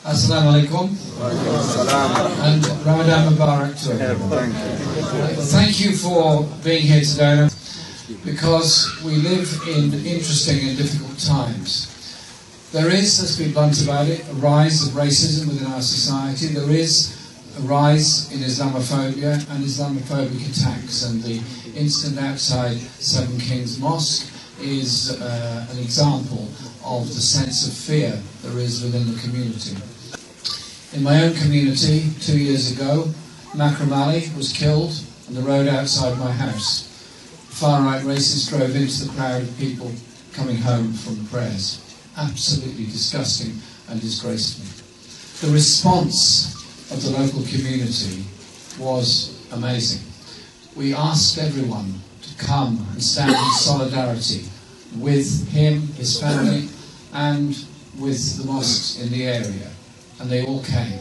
Assalamu alaikum and Ramadan Mubarak to everyone. Thank you for being here today, because we live in interesting and difficult times. There is, let's be blunt about it, a rise of racism within our society. There is a rise in Islamophobia and Islamophobic attacks, and the incident outside Seven Kings Mosque is an example of the sense of fear there is within the community. In my own community, 2 years ago, Makram Ali was killed on the road outside my house. Far-right racists drove into the crowd of people coming home from prayers. Absolutely disgusting and disgraceful. The response of the local community was amazing. We asked everyone to come and stand in solidarity with him, his family, and with the mosques in the area. And they all came,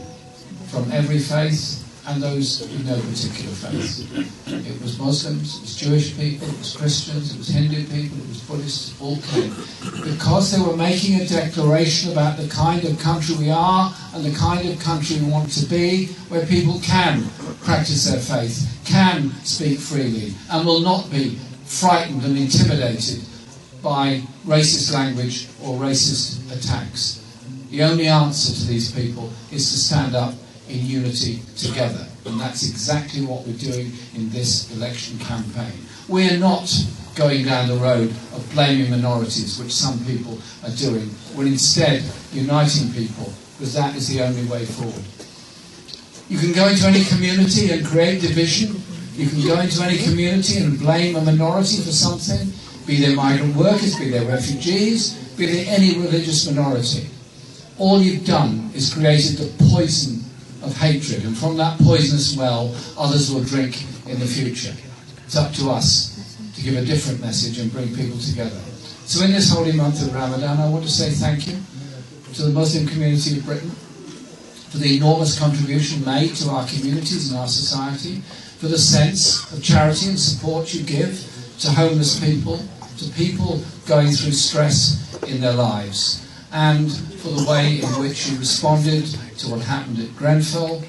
from every faith and those with no particular faith. It was Muslims, it was Jewish people, it was Christians, it was Hindu people, it was Buddhists, all came. Because they were making a declaration about the kind of country we are and the kind of country we want to be, where people can practice their faith, can speak freely, and will not be frightened and intimidated by racist language or racist attacks. The only answer to these people is to stand up in unity together. And that's exactly what we're doing in this election campaign. We're not going down the road of blaming minorities, which some people are doing. We're instead uniting people, because that is the only way forward. You can go into any community and create division. You can go into any community and blame a minority for something, be they migrant workers, be they refugees, be they any religious minority. All you've done is created the poison of hatred, and from that poisonous well, others will drink in the future. It's up to us to give a different message and bring people together. So in this holy month of Ramadan, I want to say thank you to the Muslim community of Britain for the enormous contribution made to our communities and our society, for the sense of charity and support you give to homeless people, to people going through stress in their lives, and for the way in which you responded to what happened at Grenfell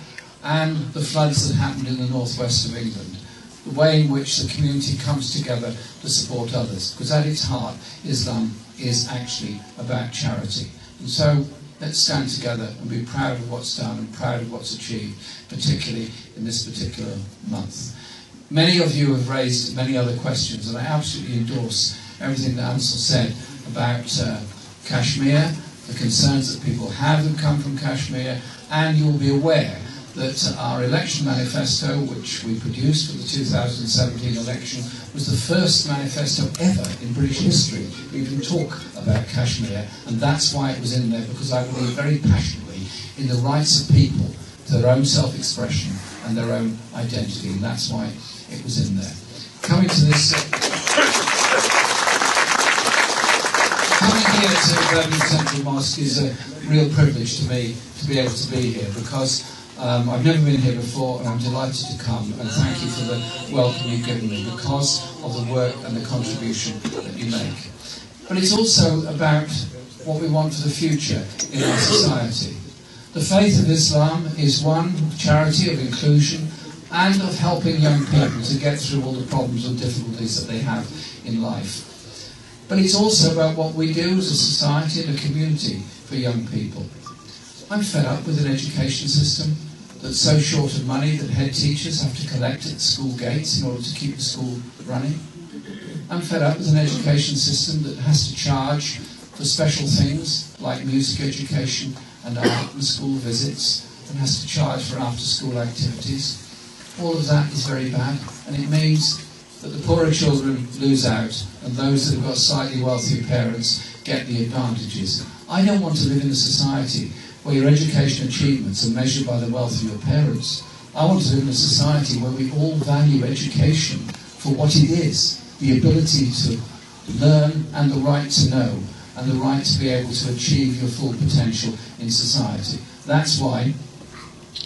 and the floods that happened in the northwest of England. The way in which the community comes together to support others. Because at its heart, Islam is actually about charity. And so let's stand together and be proud of what's done and proud of what's achieved, particularly in this particular month. Many of you have raised many other questions, and I absolutely endorse everything that Ansel said about Kashmir, the concerns that people have who come from Kashmir, and you'll be aware that our election manifesto, which we produced for the 2017 election, was the first manifesto ever in British history to even talk about Kashmir, and that's why it was in there, because I believe very passionately in the rights of people to their own self-expression and their own identity, and that's why it was in there. Coming to this... Coming here to Birmingham Central Mosque is a real privilege to me to be able to be here, because I've never been here before, and I'm delighted to come, and thank you for the welcome you've given me because of the work and the contribution that you make. But it's also about what we want for the future in our society. The faith of Islam is one of charity, of inclusion, and of helping young people to get through all the problems and difficulties that they have in life. But it's also about what we do as a society and a community for young people. I'm fed up with an education system that's so short of money that head teachers have to collect at school gates in order to keep the school running. I'm fed up with an education system that has to charge for special things like music education and art and school visits, and has to charge for after-school activities. All of that is very bad, and it means that the poorer children lose out, and those that have got slightly wealthier parents get the advantages. I don't want to live in a society where your education achievements are measured by the wealth of your parents. I want to live in a society where we all value education for what it is, the ability to learn and the right to know, and the right to be able to achieve your full potential in society. That's why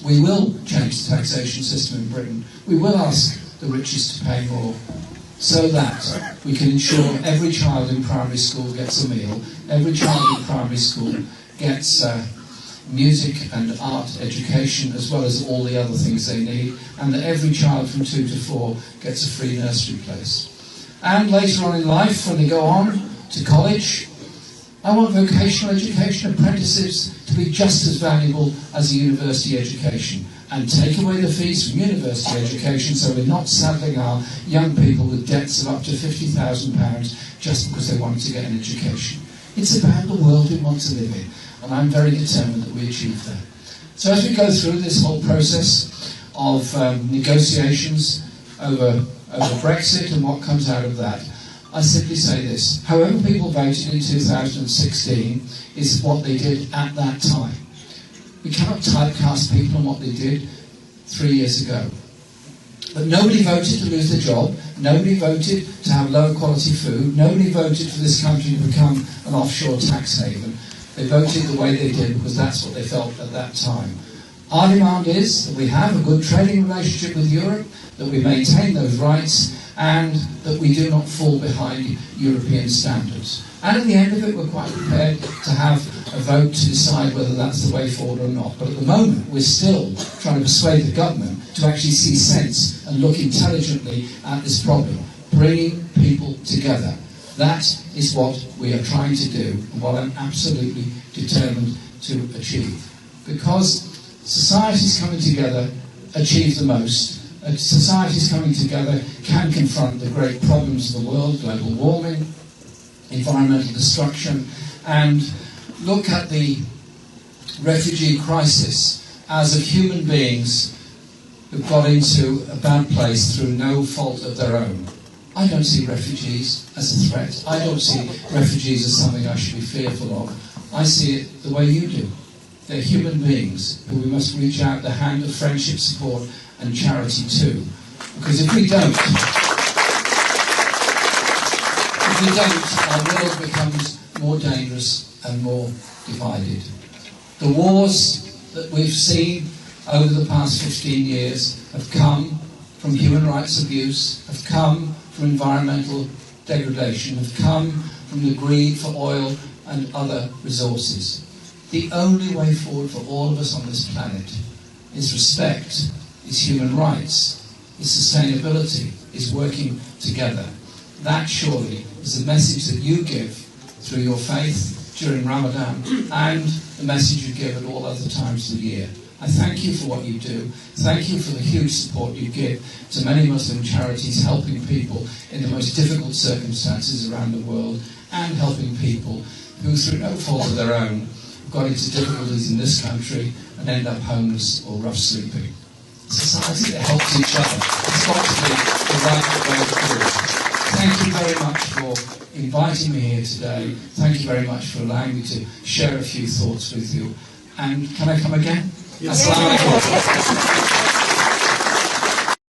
we will change the taxation system in Britain. We will ask the richest to pay more, so that we can ensure every child in primary school gets a meal, every child in primary school gets music and art education, as well as all the other things they need, and that every child from 2 to 4 gets a free nursery place. And later on in life, when they go on to college, I want vocational education apprentices to be just as valuable as a university education, and take away the fees from university education so we're not saddling our young people with debts of up to £50,000 just because they want to get an education. It's about the world we want to live in, and I'm very determined that we achieve that. So as we go through this whole process of negotiations over Brexit and what comes out of that, I simply say this: however people voted in 2016 is what they did at that time. We cannot typecast people on what they did 3 years ago. But nobody voted to lose their job, nobody voted to have lower quality food, nobody voted for this country to become an offshore tax haven. They voted the way they did because that's what they felt at that time. Our demand is that we have a good trading relationship with Europe, that we maintain those rights, and that we do not fall behind European standards. And at the end of it, we're quite prepared to have a vote to decide whether that's the way forward or not. But at the moment, we're still trying to persuade the government to actually see sense and look intelligently at this problem, bringing people together. That is what we are trying to do, and what I'm absolutely determined to achieve. Because societies coming together achieve the most. Societies coming together can confront the great problems of the world: global warming, environmental destruction, and look at the refugee crisis as of human beings who got into a bad place through no fault of their own. I don't see refugees as a threat. I don't see refugees as something I should be fearful of. I see it the way you do. They're human beings who we must reach out the hand of friendship, support, and charity too. Because if we don't, our world becomes more dangerous and more divided. The wars that we've seen over the past 15 years have come from human rights abuse, have come from environmental degradation, have come from the greed for oil and other resources. The only way forward for all of us on this planet is respect, is human rights, is sustainability, is working together. That surely is the message that you give through your faith during Ramadan, and the message you give at all other times of the year. I thank you for what you do. Thank you for the huge support you give to many Muslim charities, helping people in the most difficult circumstances around the world, and helping people who, through no fault of their own, got into difficulties in this country and end up homeless or rough sleeping. A society that helps each other has got to be the right way forward. Thank you very much for inviting me here today. Thank you very much for allowing me to share a few thoughts with you. And can I come again? Yes. Assalamu alaikum.